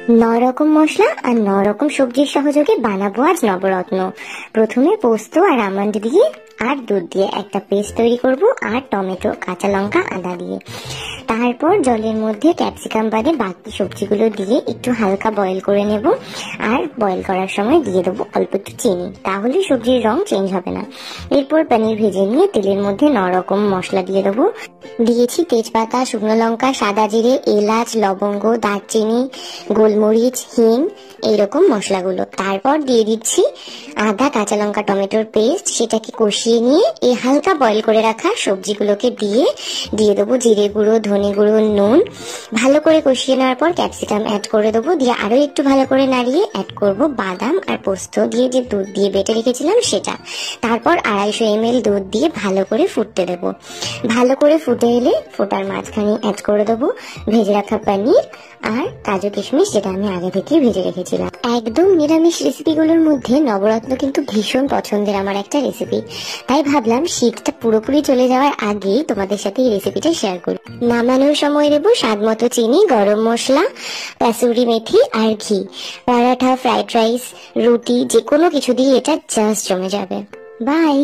নরকম মশলা আর নরকম সবজির সহযোগে বানাবো আজ নবরত্ন। প্রথমে পোস্ত আর আমন্ড দিয়ে আর দুধ দিয়ে একটা পেস্ট তৈরি করব, আর টমেটো, কাঁচা লঙ্কা, আদা দিয়ে। তারপর জলের মধ্যে ক্যাপসিকাম বাদে বাকি সবজিগুলো দিয়ে একটু হালকা বয়েল করে নেব, আর বয়েল করার সময় দিয়ে দেবো অল্প একটু চিনি, তাহলে সবজির রং চেঞ্জ হবে না। এরপর পনির ভেজে নিয়ে তেলের মধ্যে নরকম মশলা দিয়ে দেবো। দিয়েছি তেজপাতা, শুকনো লঙ্কা, সাদা জিরে, এলাচ, লবঙ্গ, দারচিনি, গোলমরিচ, হিং, এইরকম মশলাগুলো। তারপর দিয়ে দিচ্ছি আদা, কাঁচা লঙ্কা, টমেটোর পেস্ট। সেটাকে কষিয়ে নিয়ে এই হালকা বয়েল করে রাখা সবজিগুলোকে দিয়ে দেবো জিরে গুঁড়ো, ধনে গুঁড়ো, নুন। ভালো করে কষিয়ে নেওয়ার পর ক্যাপসিকাম অ্যাড করে দেবো, দিয়ে আরো একটু ভালো করে নাড়িয়ে অ্যাড করব বাদাম আর পোস্ত দিয়ে যে দুধ দিয়ে বেটে রেখেছিলাম সেটা। তারপর 250 ml দুধ দিয়ে ভালো করে ফুটতে দেবো। ভালো করে ফুটে এলে ফোটার মাঝখানে অ্যাড করে দেবো ভেজে রাখা পনির আর কাজু কিশমিশ, যেটা আমি আগে থেকে ভেজে রেখেছিলাম। একদম নিরামিষ রেসিপিগুলোর মধ্যে নবরত্ন কিন্তু ভীষণ পছন্দের আমার একটা রেসিপি। তাই ভাবলাম শীতটা পুরোপুরি চলে যাওয়ার আগেই তোমাদের সাথে এই রেসিপিটা শেয়ার করি। নামানোর সময় দেবো স্বাদ মতো চিনি, গরম মশলা, কাসুরি মেথি আর ঘি। পরাঠা, ফ্রাইড রাইস, রুটি, যে কোনো কিছু দিয়ে এটা জাস্ট জমে যাবে। বাই।